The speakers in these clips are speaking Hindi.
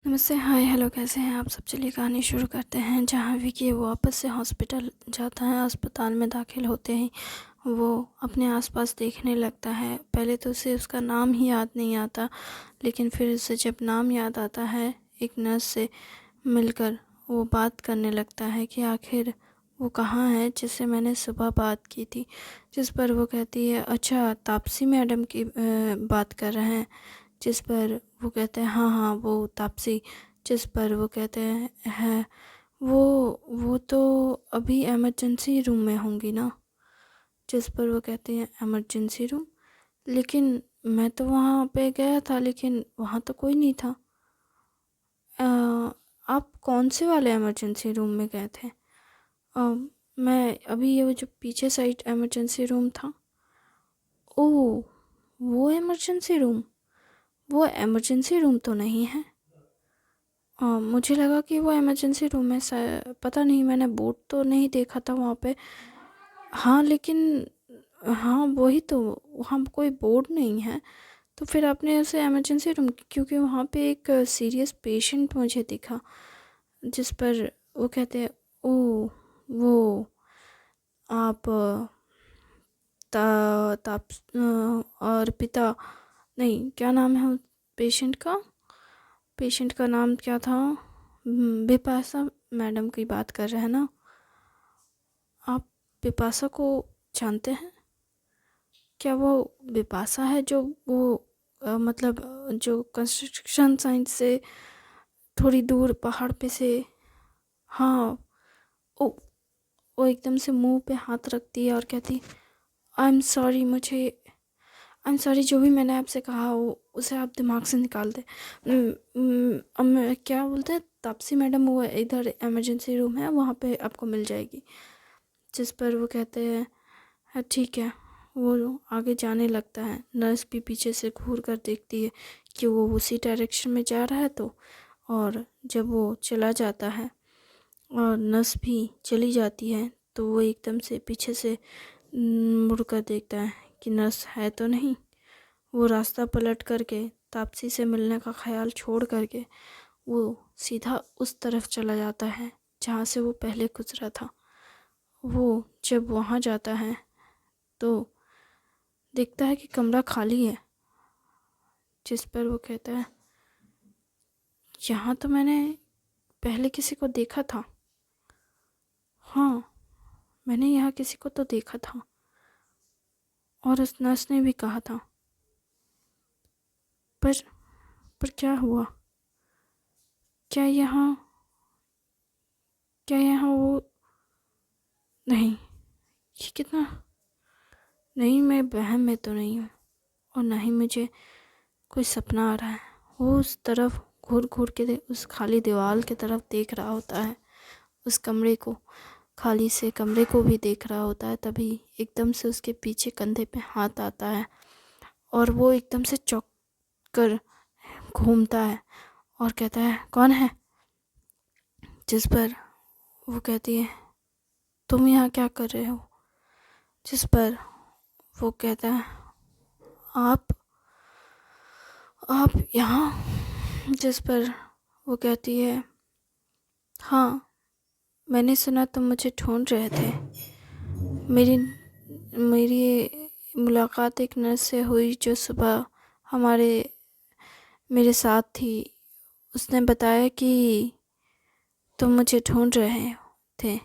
नमस्ते, हाय, हेलो, कैसे हैं आप सब? चलिए कहानी शुरू करते हैं। जहाँ विकी वापस से हॉस्पिटल जाता है, अस्पताल में दाखिल होते ही वो अपने आसपास देखने लगता है। पहले तो उसे उसका नाम ही याद नहीं आता, लेकिन फिर उसे जब नाम याद आता है, एक नर्स से मिलकर वो बात करने लगता है कि आखिर वो कहाँ है जिससे मैंने सुबह बात की थी। जिस पर वो कहती है, अच्छा, तापसी मैडम की बात कर रहे हैं। जिस पर वो कहते हैं, हाँ हाँ, वो तापसी। जिस पर वो कहते हैं, वो तो अभी इमरजेंसी रूम में होंगी ना। जिस पर वो कहते हैं, इमरजेंसी रूम? लेकिन मैं तो वहाँ पे गया था, लेकिन वहाँ तो कोई नहीं था। अ, आप कौन से वाले इमरजेंसी रूम में गए थे? मैं अभी ये वो जो पीछे साइड इमरजेंसी रूम था। ओह, वो इमरजेंसी रूम? वो इमरजेंसी रूम तो नहीं है। मुझे लगा कि वो इमरजेंसी रूम है। पता नहीं, मैंने बोर्ड तो नहीं देखा था वहाँ पे। हाँ, लेकिन हाँ वही तो, वहाँ कोई बोर्ड नहीं है। तो फिर आपने उसे इमरजेंसी रूम, क्योंकि वहाँ पे एक सीरियस पेशेंट मुझे दिखा। जिस पर वो कहते हैं, ओ, वो आप ताप और पिता, नहीं, क्या नाम है पेशेंट का? पेशेंट का नाम क्या था? बिपाशा मैडम की बात कर रहे हैं ना आप? बिपाशा को जानते हैं क्या? वो बिपाशा है जो वो मतलब जो कंस्ट्रक्शन साइट से थोड़ी दूर पहाड़ पे से। हाँ। ओ, वो एकदम से मुंह पे हाथ रखती है और कहती, I am sorry, I am sorry, जो भी मैंने आपसे कहा वो उसे आप दिमाग से निकाल दें। क्या बोलते हैं, तापसी मैडम वो इधर इमरजेंसी रूम है, वहाँ पे आपको मिल जाएगी। जिस पर वो कहते हैं, हाँ ठीक है। वो आगे जाने लगता है। नर्स भी पीछे से घूर कर देखती है कि वो उसी डायरेक्शन में जा रहा है। तो और जब वो चला जाता है और नर्स भी चली जाती है, तो वो एकदम से पीछे से मुड़ कर देखता है कि नर्स है तो नहीं। वो रास्ता पलट करके तापसी से मिलने का ख्याल छोड़ करके वो सीधा उस तरफ चला जाता है जहाँ से वो पहले गुजरा था। वो जब वहाँ जाता है तो देखता है कि कमरा खाली है। जिस पर वो कहता है, यहाँ तो मैंने पहले किसी को देखा था। हाँ, मैंने यहाँ किसी को तो देखा था, और उस नर्स ने भी कहा था। पर पर क्या हुआ? क्या यहाँ क्या यहाँ वो नहीं? ये कितना, नहीं, मैं वहम में तो नहीं हूँ, और ना ही मुझे कोई सपना आ रहा है। वो उस तरफ घूर घूर के उस खाली दीवार की तरफ देख रहा होता है, उस कमरे को, खाली से कमरे को भी देख रहा होता है। तभी एकदम से उसके पीछे कंधे पे हाथ आता है और वो एकदम से चौंक कर घूमता है और कहता है, कौन है? जिस पर वो कहती है, तुम यहाँ क्या कर रहे हो? जिस पर वो कहता है, आप आप यहाँ? जिस पर वो कहती है, हाँ, मैंने सुना तुम मुझे ढूंढ रहे थे। मेरी मेरी मुलाकात एक नर्स से हुई जो सुबह हमारे मेरे साथ थी। उसने बताया कि तुम मुझे ढूंढ रहे थे।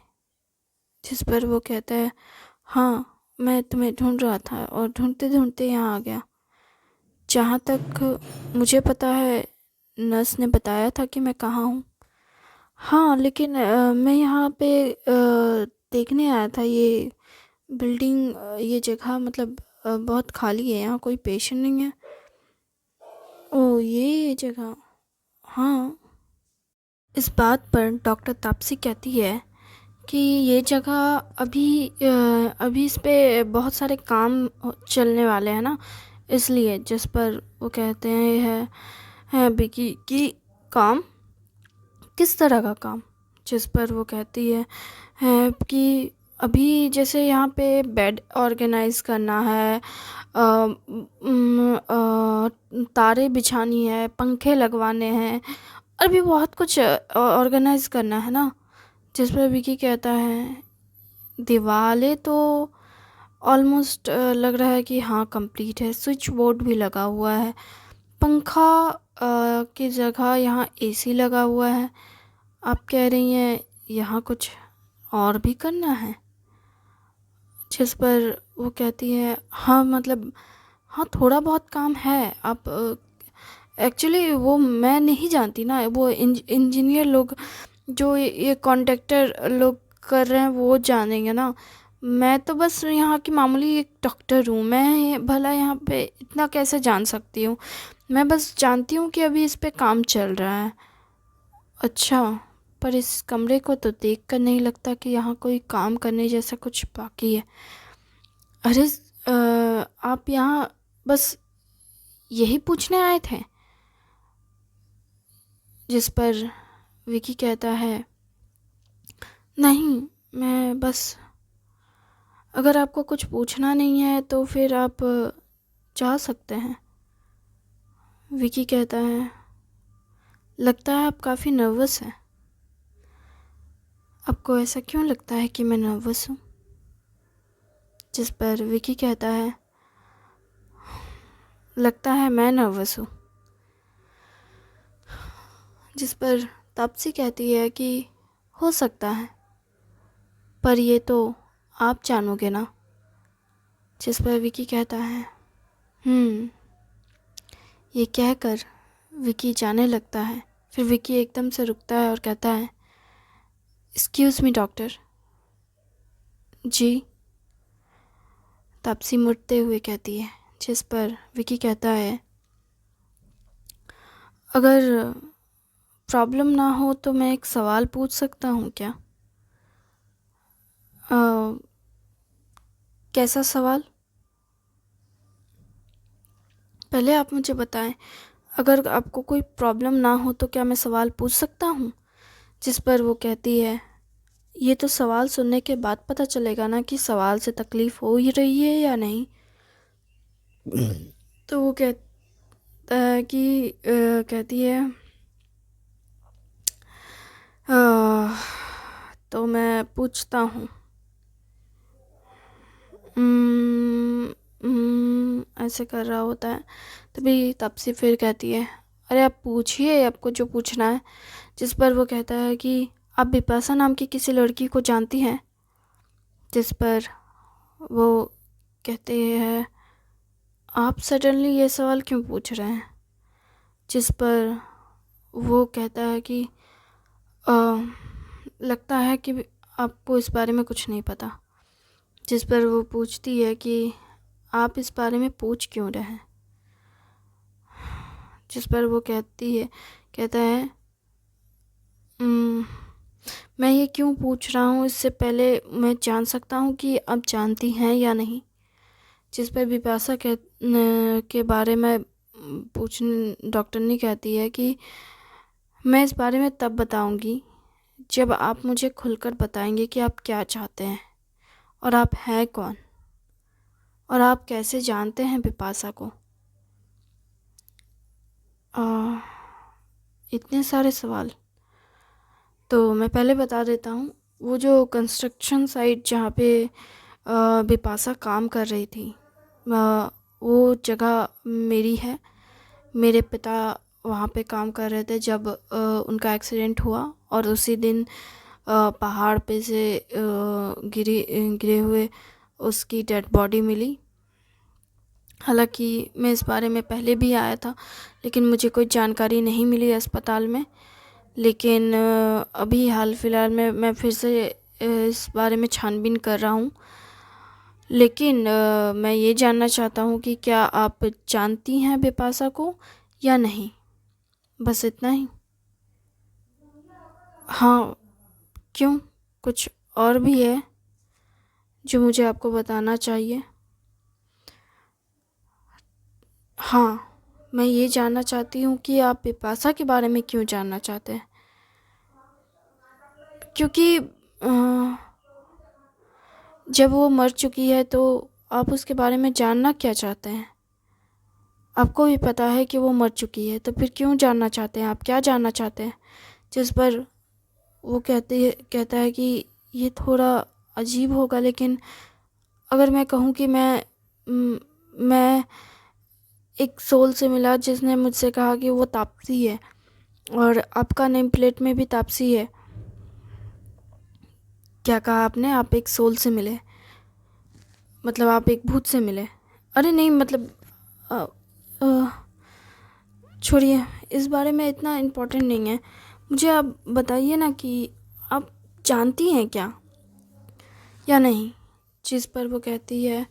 जिस पर वो कहता है, हाँ, मैं तुम्हें ढूंढ रहा था और ढूंढते ढूंढते यहाँ आ गया। जहाँ तक मुझे पता है, नर्स ने बताया था कि मैं कहाँ हूँ। हाँ, लेकिन मैं यहाँ पे देखने आया था। ये बिल्डिंग, ये जगह मतलब बहुत खाली है, यहाँ कोई पेशेंट नहीं है। ओ, ये जगह, हाँ। इस बात पर डॉक्टर तापसी कहती है कि ये जगह अभी इस पे बहुत सारे काम चलने वाले हैं ना, इसलिए। जिस पर वो कहते हैं बिकी कि काम, किस तरह का काम? जिस पर वो कहती है कि अभी जैसे यहाँ पे बेड ऑर्गेनाइज करना है, तारे बिछानी है, पंखे लगवाने हैं, और भी बहुत कुछ ऑर्गेनाइज करना है ना। जिस पर विकी कहता है दीवारें तो ऑलमोस्ट लग रहा है कि हाँ कंप्लीट है, स्विच बोर्ड भी लगा हुआ है, पंखा की जगह यहाँ एसी लगा हुआ है। आप कह रही हैं यहाँ कुछ और भी करना है? जिस पर वो कहती है हाँ मतलब हाँ थोड़ा बहुत काम है। आप एक्चुअली वो मैं नहीं जानती ना, वो इंजीनियर लोग जो ये कॉन्ट्रैक्टर लोग कर रहे हैं वो जानेंगे ना। मैं तो बस यहाँ की मामूली एक डॉक्टर हूँ, मैं भला यहाँ पे इतना कैसे जान सकती हूँ। मैं बस जानती हूँ कि अभी इस पे काम चल रहा है। अच्छा, पर इस कमरे को तो देख कर नहीं लगता कि यहाँ कोई काम करने जैसा कुछ बाकी है। अरे आप यहाँ बस यही पूछने आए थे? जिस पर विकी कहता है नहीं, मैं बस, अगर आपको कुछ पूछना नहीं है तो फिर आप जा सकते हैं। विकी कहता है लगता है आप काफ़ी नर्वस हैं। आपको ऐसा क्यों लगता है कि मैं नर्वस हूँ? जिस पर विकी कहता है लगता है मैं नर्वस हूँ। जिस पर तापसी कहती है कि हो सकता है, पर ये तो आप जानोगे ना। जिस पर विकी कहता है ये कहकर विकी जाने लगता है। फिर विकी एकदम से रुकता है और कहता है एक्सक्यूज़ मी डॉक्टर जी। तापसी मुड़ते हुए कहती है। जिस पर विकी कहता है अगर प्रॉब्लम ना हो तो मैं एक सवाल पूछ सकता हूँ क्या? कैसा सवाल? पहले आप मुझे बताएं, अगर आपको कोई प्रॉब्लम ना हो तो क्या मैं सवाल पूछ सकता हूँ? जिस पर वो कहती है ये तो सवाल सुनने के बाद पता चलेगा ना कि सवाल से तकलीफ़ हो ही रही है या नहीं। तो वो कहता है कि कहती है तो मैं पूछता हूँ। ऐसे कर रहा होता है। तभी तापसी फिर कहती है अरे आप पूछिए आपको जो पूछना है। जिस पर वो कहता है कि आप बिपाशा नाम की किसी लड़की को जानती हैं? जिस पर वो कहते हैं आप सडनली ये सवाल क्यों पूछ रहे हैं? जिस पर वो कहता है कि लगता है कि आपको इस बारे में कुछ नहीं पता। जिस पर वो पूछती है कि आप इस बारे में पूछ क्यों रहे हैं? जिस पर वो कहता है मैं ये क्यों पूछ रहा हूँ इससे पहले मैं जान सकता हूँ कि आप जानती हैं या नहीं। जिस पर बिपाशा के बारे में डॉक्टरनी कहती है कि मैं इस बारे में तब बताऊँगी जब आप मुझे खुलकर बताएंगे कि आप क्या चाहते हैं और आप हैं कौन और आप कैसे जानते हैं बिपाशा को। इतने सारे सवाल। तो मैं पहले बता देता हूँ, वो जो कंस्ट्रक्शन साइट जहाँ पे बिपाशा काम कर रही थी वो जगह मेरी है। मेरे पिता वहाँ पे काम कर रहे थे जब उनका एक्सीडेंट हुआ और उसी दिन पहाड़ पे से गिरे हुए उसकी डेड बॉडी मिली। हालांकि मैं इस बारे में पहले भी आया था लेकिन मुझे कोई जानकारी नहीं मिली अस्पताल में। लेकिन अभी हाल फिलहाल में मैं फिर से इस बारे में छानबीन कर रहा हूँ। लेकिन मैं ये जानना चाहता हूँ कि क्या आप जानती हैं बिपाशा को या नहीं? बस इतना ही। हाँ, क्यों, कुछ और भी है जो मुझे आपको बताना चाहिए? हाँ, मैं ये जानना चाहती हूँ कि आप बिपाशा के बारे में क्यों जानना चाहते हैं? क्योंकि जब वो मर चुकी है तो आप उसके बारे में जानना क्या चाहते हैं? आपको भी पता है कि वो मर चुकी है, तो फिर क्यों जानना चाहते हैं? आप क्या जानना चाहते हैं? जिस पर वो कहता है कि ये थोड़ा अजीब होगा, लेकिन अगर मैं कहूँ कि मैं एक सोल से मिला जिसने मुझसे कहा कि वो तापसी है और आपका नेम प्लेट में भी तापसी है। क्या कहा आपने? आप एक सोल से मिले, मतलब आप एक भूत से मिले? अरे नहीं, मतलब छोड़िए, इस बारे में इतना इम्पोर्टेंट नहीं है। मुझे आप बताइए ना कि आप जानती हैं क्या या नहीं? जिस पर वो कहती है,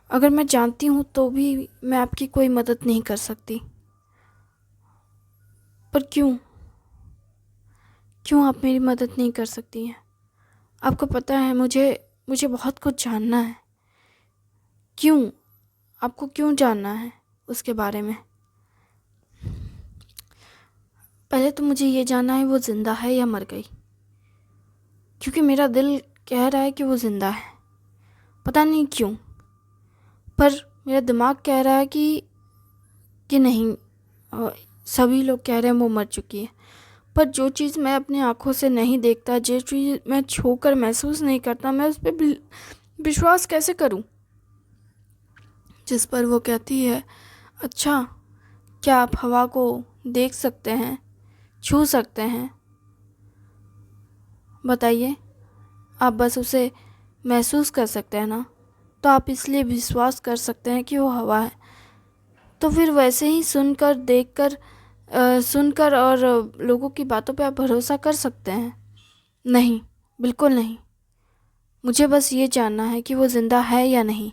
अगर मैं जानती हूँ तो भी मैं आपकी कोई मदद नहीं कर सकती। पर क्यों क्यों आप मेरी मदद नहीं कर सकती हैं? आपको पता है मुझे बहुत कुछ जानना है। क्यों? आपको क्यों जानना है उसके बारे में? पहले तो मुझे ये जानना है वो ज़िंदा है या मर गई, क्योंकि मेरा दिल कह रहा है कि वो ज़िंदा है, पता नहीं क्यों। पर मेरा दिमाग कह रहा है कि नहीं, सभी लोग कह रहे हैं वो मर चुकी है। पर जो चीज़ मैं अपनी आँखों से नहीं देखता, जो चीज़ मैं छूकर महसूस नहीं करता, मैं उस पर विश्वास कैसे करूं? जिस पर वो कहती है, अच्छा, क्या आप हवा को देख सकते हैं, छू सकते हैं? बताइए, आप बस उसे महसूस कर सकते हैं ना, तो आप इसलिए विश्वास कर सकते हैं कि वो हवा है। तो फिर वैसे ही सुनकर और लोगों की बातों पे आप भरोसा कर सकते हैं? नहीं, बिल्कुल नहीं। मुझे बस ये जानना है कि वो ज़िंदा है या नहीं।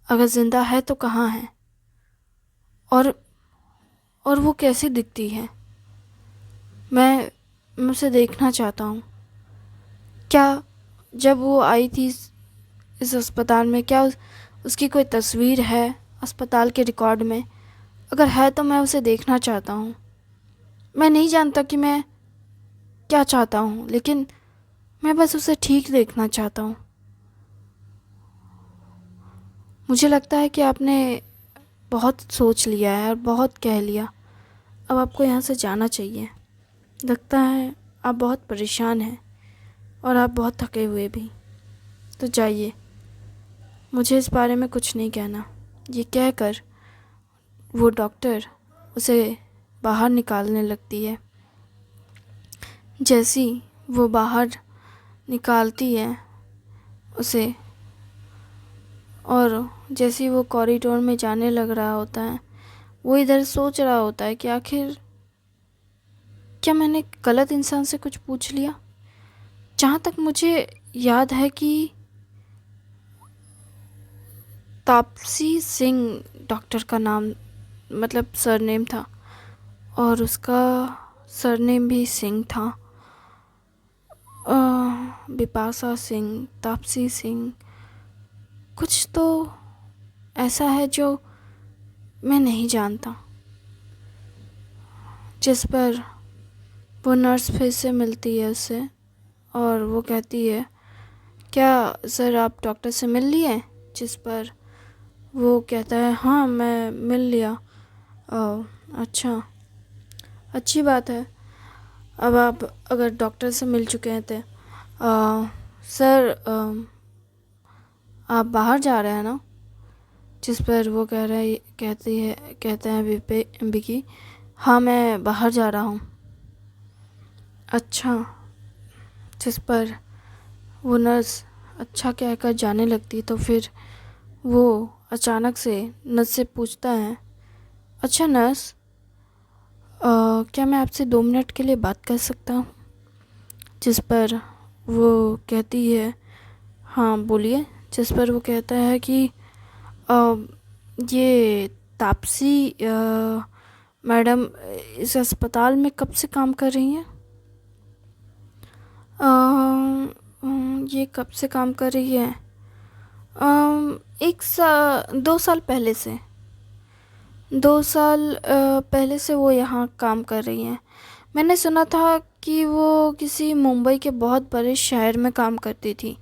अगर ज़िंदा है तो कहाँ है, और वो कैसी दिखती है? मैं उसे देखना चाहता हूँ। क्या जब वो आई थी इस अस्पताल में, क्या उसकी कोई तस्वीर है अस्पताल के रिकॉर्ड में? अगर है तो मैं उसे देखना चाहता हूँ। मैं नहीं जानता कि मैं क्या चाहता हूँ, लेकिन मैं बस उसे ठीक देखना चाहता हूँ। मुझे लगता है कि आपने बहुत सोच लिया है और बहुत कह लिया। अब आपको यहाँ से जाना चाहिए। लगता है आप बहुत परेशान हैं और आप बहुत थके हुए भी। तो जाइए, मुझे इस बारे में कुछ नहीं कहना। ये कहकर वो डॉक्टर उसे बाहर निकालने लगती है। जैसी वो बाहर निकालती है उसे, और जैसे वो कॉरिडोर में जाने लग रहा होता है, वो इधर सोच रहा होता है कि आखिर क्या मैंने गलत इंसान से कुछ पूछ लिया? जहाँ तक मुझे याद है कि तापसी सिंह डॉक्टर का नाम, मतलब सरनेम था, और उसका सरनेम भी सिंह था। बिपाशा सिंह, तापसी सिंह, कुछ तो ऐसा है जो मैं नहीं जानता। जिस पर वो नर्स फिर से मिलती है उससे और वो कहती है, क्या सर आप डॉक्टर से मिल लिए? जिस पर वो कहता है, हाँ मैं मिल लिया। अच्छा, अच्छी बात है। अब आप अगर डॉक्टर से मिल चुके हैं तो सर आप बाहर जा रहे हैं ना? जिस पर वो कहते हैं विकी, हाँ मैं बाहर जा रहा हूँ। अच्छा। जिस पर वो नर्स अच्छा कहकर जाने लगती, तो फिर वो अचानक से नर्स से पूछता है, अच्छा नर्स, क्या मैं आपसे 2 मिनट के लिए बात कर सकता हूँ? जिस पर वो कहती है, हाँ बोलिए। जिस पर वो कहता है कि ये तापसी मैडम इस अस्पताल में कब से काम कर रही हैं? ये कब से काम कर रही है? 2 साल पहले से। 2 साल पहले से वो यहाँ काम कर रही हैं। मैंने सुना था कि वो किसी मुंबई के बहुत बड़े शहर में काम करती थी।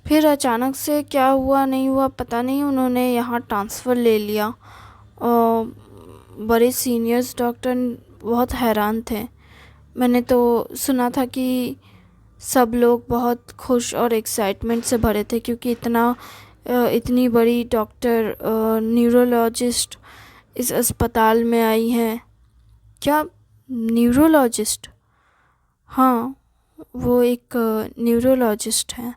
फिर अचानक से क्या हुआ नहीं हुआ पता नहीं, उन्होंने यहाँ ट्रांसफ़र ले लिया और बड़े सीनियर्स डॉक्टर बहुत हैरान थे। मैंने तो सुना था कि सब लोग बहुत खुश और एक्साइटमेंट से भरे थे क्योंकि इतनी बड़ी डॉक्टर न्यूरोलॉजिस्ट इस अस्पताल में आई हैं। क्या न्यूरोलॉजिस्ट? हाँ, वो एक न्यूरोलॉजिस्ट है।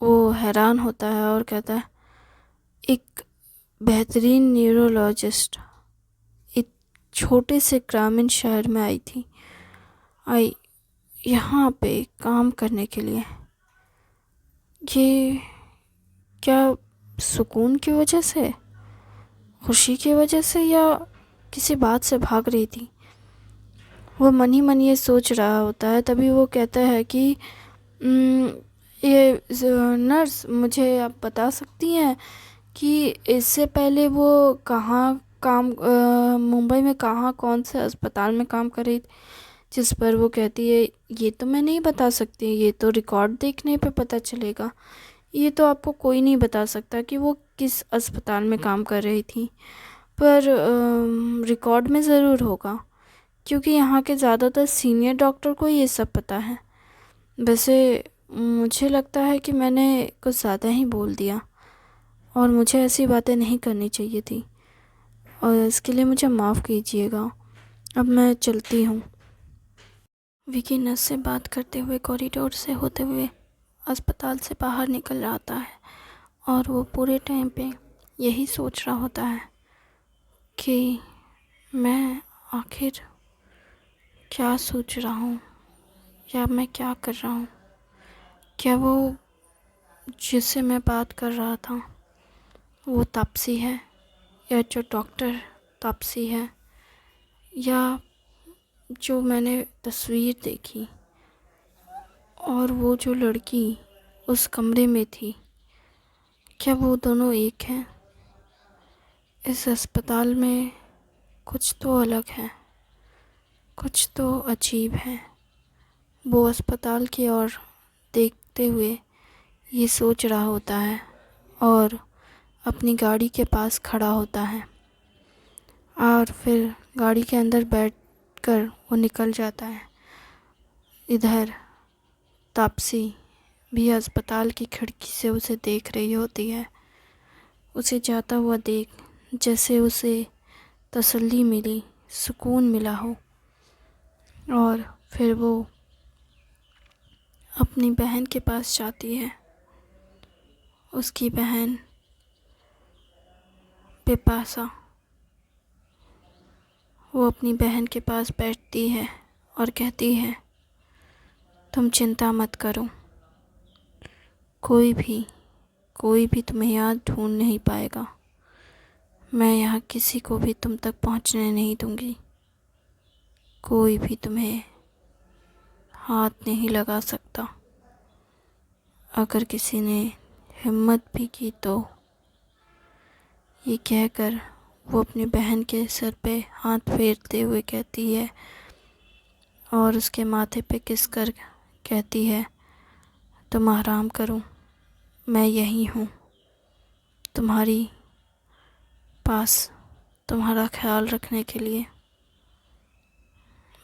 वो हैरान होता है और कहता है, एक बेहतरीन न्यूरोलॉजिस्ट एक छोटे से ग्रामीण शहर में आई यहाँ पे काम करने के लिए। ये क्या सुकून की वजह से, खुशी की वजह से, या किसी बात से भाग रही थी? वो मन ही मन ये सोच रहा होता है। तभी वो कहता है कि ये नर्स, मुझे आप बता सकती हैं कि इससे पहले वो कहाँ मुंबई में कहाँ कौन से अस्पताल में काम कर रही थी? जिस पर वो कहती है, ये तो मैं नहीं बता सकती, ये तो रिकॉर्ड देखने पे पता चलेगा। ये तो आपको कोई नहीं बता सकता कि वो किस अस्पताल में काम कर रही थी, पर रिकॉर्ड में ज़रूर होगा क्योंकि यहाँ के ज़्यादातर सीनियर डॉक्टर को ये सब पता है। वैसे मुझे लगता है कि मैंने कुछ ज़्यादा ही बोल दिया और मुझे ऐसी बातें नहीं करनी चाहिए थी, और इसके लिए मुझे माफ़ कीजिएगा। अब मैं चलती हूँ। विकी नर्स से बात करते हुए कॉरिडोर से होते हुए अस्पताल से बाहर निकल आता है और वो पूरे टाइम पे यही सोच रहा होता है कि मैं आखिर क्या सोच रहा हूँ या मैं क्या कर रहा हूँ। क्या वो जिससे मैं बात कर रहा था वो तापसी है, या जो डॉक्टर तापसी है, या जो मैंने तस्वीर देखी और वो जो लड़की उस कमरे में थी, क्या वो दोनों एक हैं? इस अस्पताल में कुछ तो अलग है, कुछ तो अजीब है। वो अस्पताल की ओर देखते हुए ये सोच रहा होता है और अपनी गाड़ी के पास खड़ा होता है और फिर गाड़ी के अंदर बैठकर वो निकल जाता है। इधर तापसी भी अस्पताल की खिड़की से उसे देख रही होती है। उसे जाता हुआ देख जैसे उसे तसल्ली मिली, सुकून मिला हो, और फिर वो अपनी बहन के पास जाती है। उसकी बहन बिपाशा, वो अपनी बहन के पास बैठती है और कहती है, तुम चिंता मत करो, कोई भी तुम्हें यहाँ ढूंढ नहीं पाएगा। मैं यहाँ किसी को भी तुम तक पहुँचने नहीं दूँगी। कोई भी तुम्हें हाथ नहीं लगा सकता। अगर किसी ने हिम्मत भी की तो। ये कहकर वो अपनी बहन के सर पे हाथ फेरते हुए कहती है और उसके माथे पे किस कर कहती है, तुम आराम करो, मैं यहीं हूँ तुम्हारी पास, तुम्हारा ख्याल रखने के लिए।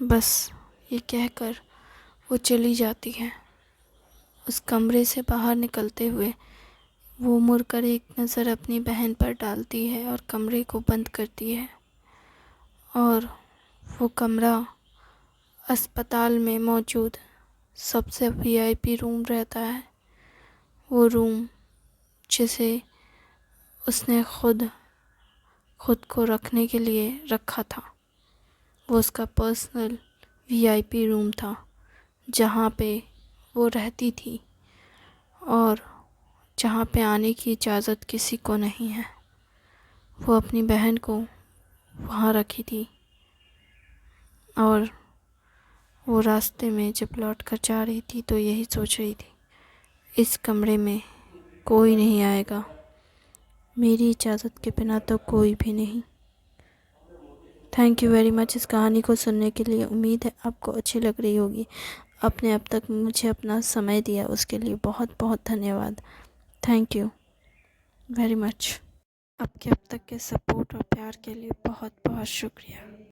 बस ये कहकर वो चली जाती है। उस कमरे से बाहर निकलते हुए वो मुड़कर एक नज़र अपनी बहन पर डालती है और कमरे को बंद करती है। और वो कमरा अस्पताल में मौजूद सबसे वीआईपी रूम रहता है। वो रूम जिसे उसने खुद को रखने के लिए रखा था, वो उसका पर्सनल वीआईपी रूम था जहाँ पे वो रहती थी और जहाँ पे आने की इजाज़त किसी को नहीं है। वो अपनी बहन को वहाँ रखी थी और वो रास्ते में जब लौट कर जा रही थी तो यही सोच रही थी, इस कमरे में कोई नहीं आएगा, मेरी इजाज़त के बिना तो कोई भी नहीं। थैंक यू वेरी मच इस कहानी को सुनने के लिए। उम्मीद है आपको अच्छी लग रही होगी। अपने अब तक मुझे अपना समय दिया उसके लिए बहुत बहुत धन्यवाद। Thank you very much. आपके अब तक के सपोर्ट और प्यार के लिए बहुत बहुत शुक्रिया।